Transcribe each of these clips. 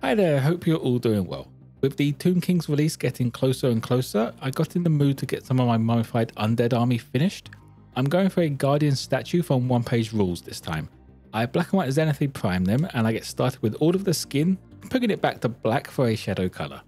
Hi there, hope you're all doing well. With the Tomb King's release getting closer and closer, I got in the mood to get some of my mummified undead army finished. I'm going for a Guardian statue from onepagerules this time. I black and white zenithally prime them and I get started with all of the skin, putting it back to black for a shadow colour.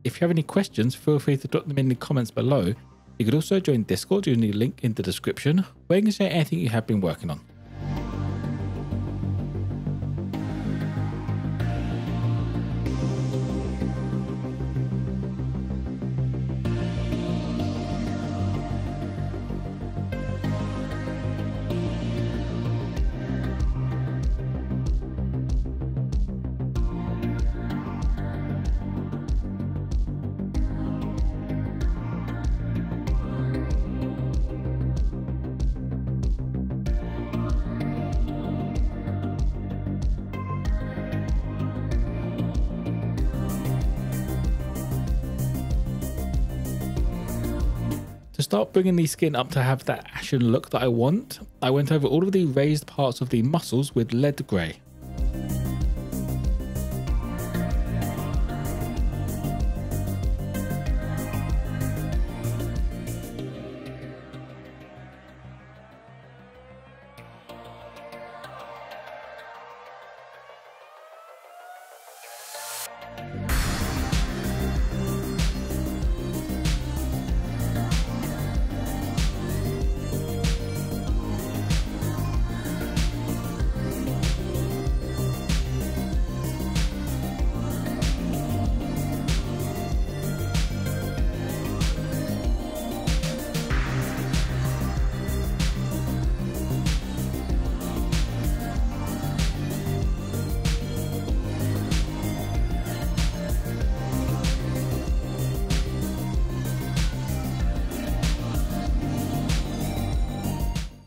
If you have any questions, feel free to drop them in the comments below. You could also join Discord using the link in the description, where you can share anything you have been working on. To start bringing the skin up to have that ashen look that I want, I went over all of the raised parts of the muscles with lead grey.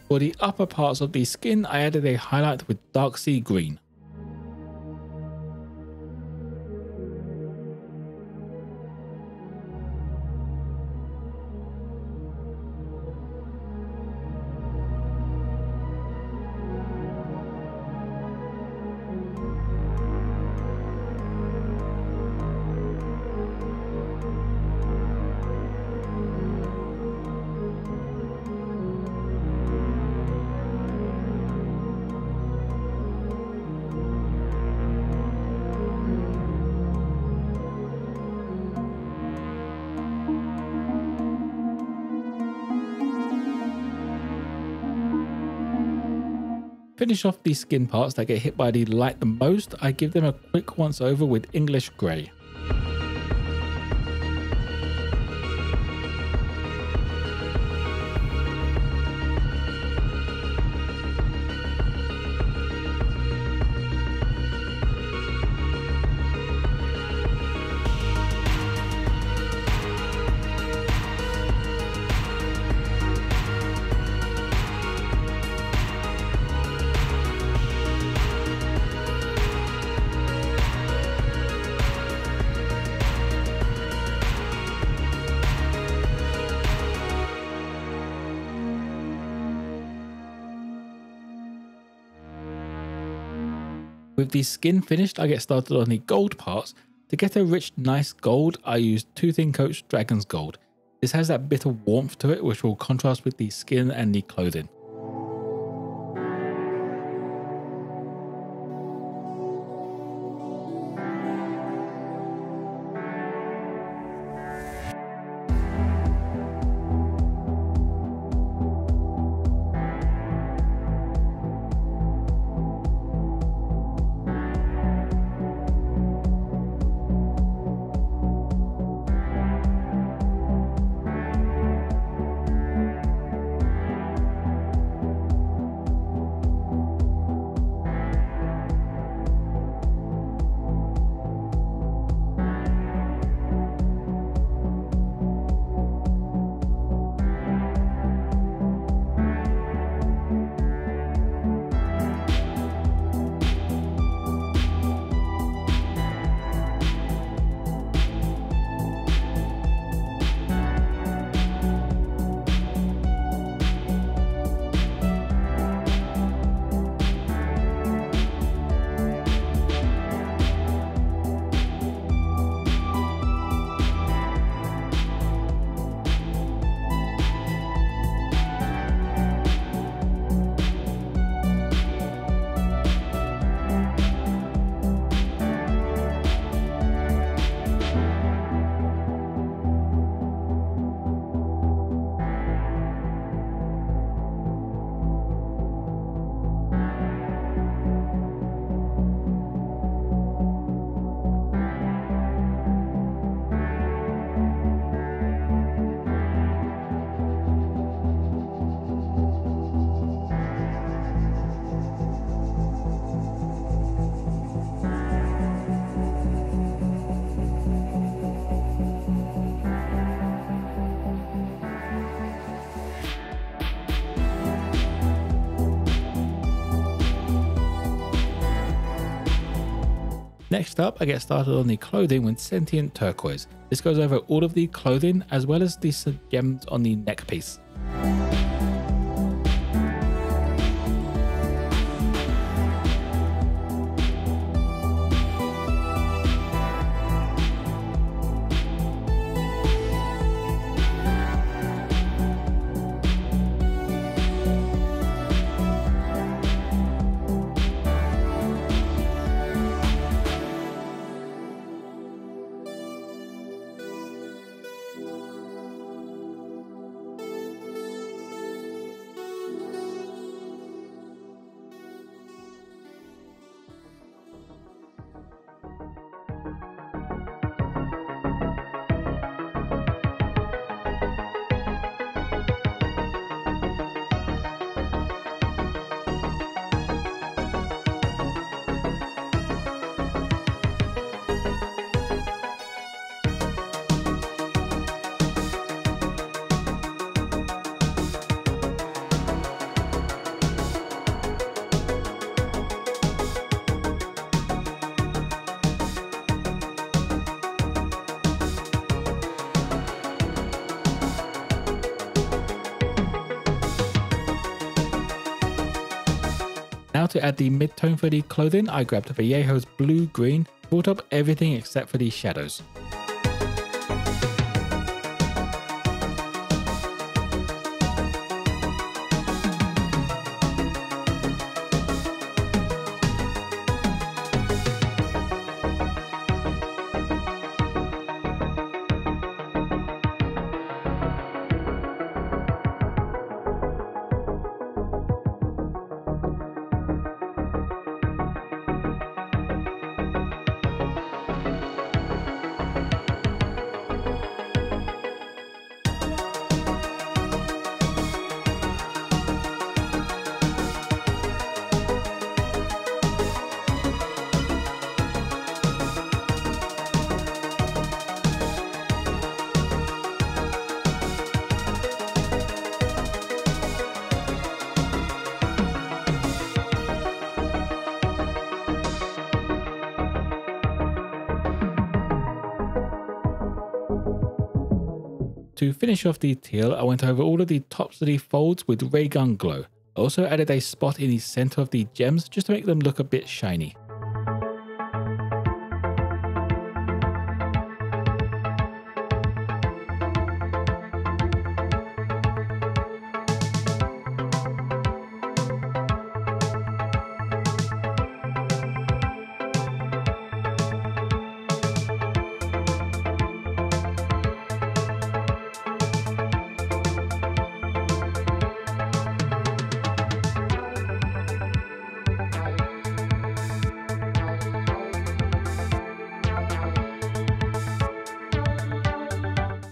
For the upper parts of the skin, I added a highlight with dark sea green. Finish off the skin parts that get hit by the light the most. I give them a quick once over with English grey. With the skin finished, I get started on the gold parts. To get a rich, nice gold, I used 2 thin coats Dragon's Gold. This has that bit of warmth to it, which will contrast with the skin and the clothing. Next up, I get started on the clothing with Sentient Turquoise. This goes over all of the clothing as well as the gems on the neck piece. Now to add the mid-tone for the clothing, I grabbed Vallejo's blue-green, brought up everything except for the shadows. To finish off the teal, I went over all of the tops of the folds with Ray Gun Glow. I also added a spot in the center of the gems just to make them look a bit shiny.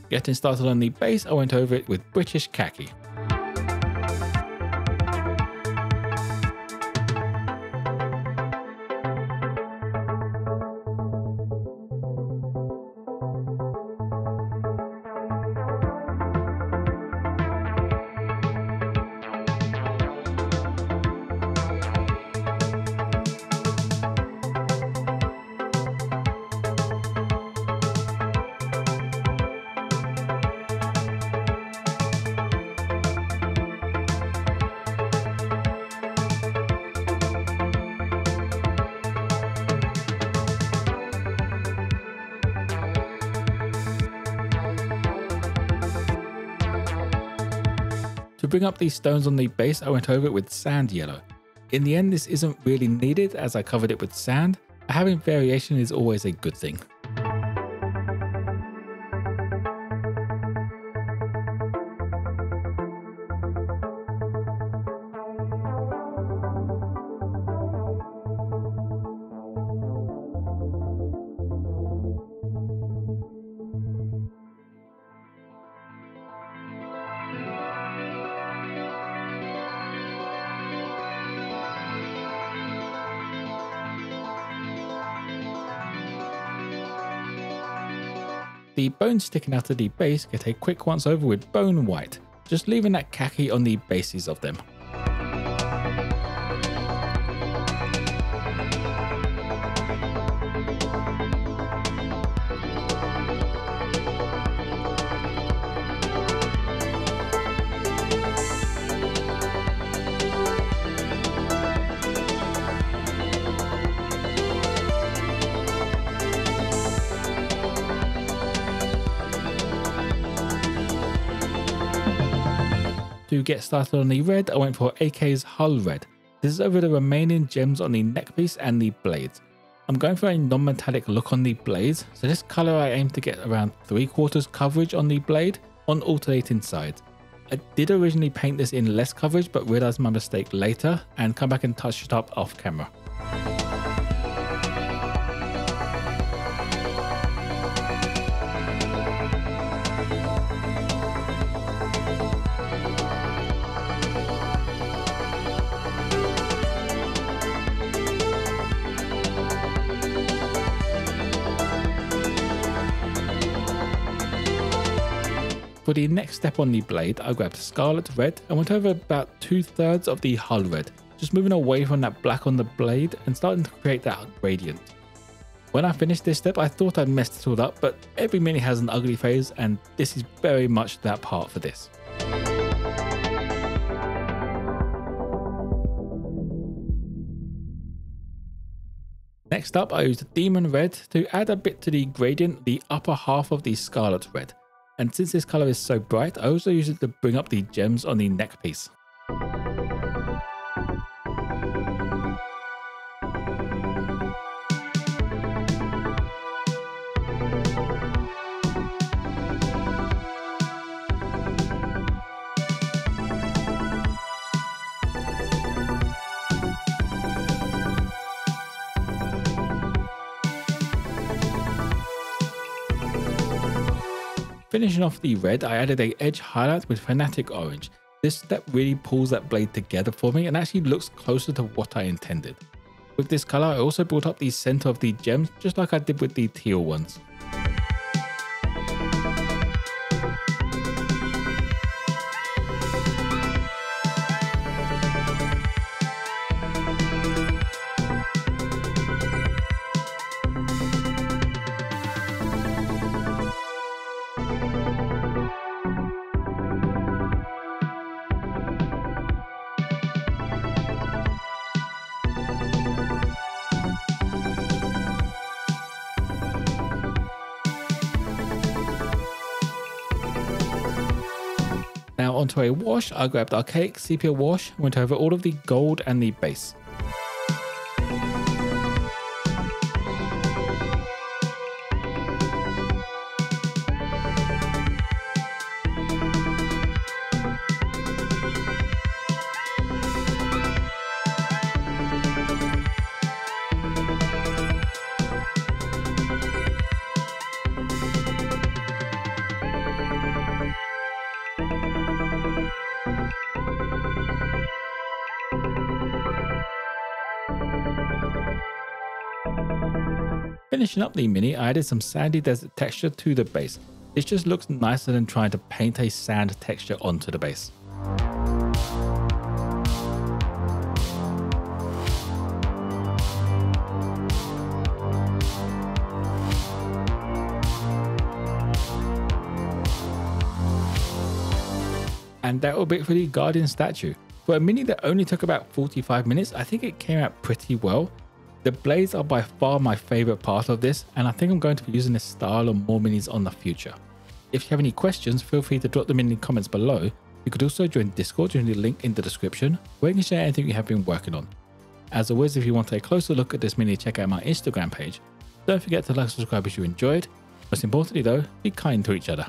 Getting started on the base, I went over it with British Khaki. To bring up these stones on the base, I went over it with sand yellow. In the end, this isn't really needed as I covered it with sand, but having variation is always a good thing. The bones sticking out of the base get a quick once over with Bonewhite, just leaving that khaki on the bases of them. To get started on the red, I went for AK's Hull Red. This is over the remaining gems on the neck piece and the blades. I'm going for a non-metallic look on the blades, so this colour I aim to get around 3/4 coverage on the blade on alternating sides. I did originally paint this in less coverage but realised my mistake later and come back and touch it up off camera. For the next step on the blade, I grabbed Scarlet Red and went over about 2/3 of the Hull Red, just moving away from that black on the blade and starting to create that gradient. When I finished this step, I thought I'd messed it all up, but every mini has an ugly phase and this is very much that part for this. Next up, I used Demon Red to add a bit to the gradient, the upper half of the Scarlet Red. And since this colour is so bright, I also use it to bring up the gems on the neck piece. Finishing off the red, I added a edge highlight with Fanatic Orange. This step really pulls that blade together for me and actually looks closer to what I intended. With this colour, I also brought up the centre of the gems just like I did with the teal ones. Now onto a wash, I grabbed Archaic Sepia wash, went over all of the gold and the base. Finishing up the mini, I added some sandy desert texture to the base. This just looks nicer than trying to paint a sand texture onto the base. And that will be it for the Guardian statue. For a mini that only took about 45 minutes, I think it came out pretty well. The blades are by far my favourite part of this, and I think I'm going to be using this style on more minis on the future. If you have any questions, feel free to drop them in the comments below. You could also join Discord using the link in the description, where you can share anything you have been working on. As always, if you want a closer look at this mini, check out my Instagram page. Don't forget to like and subscribe if you enjoyed. Most importantly though, be kind to each other.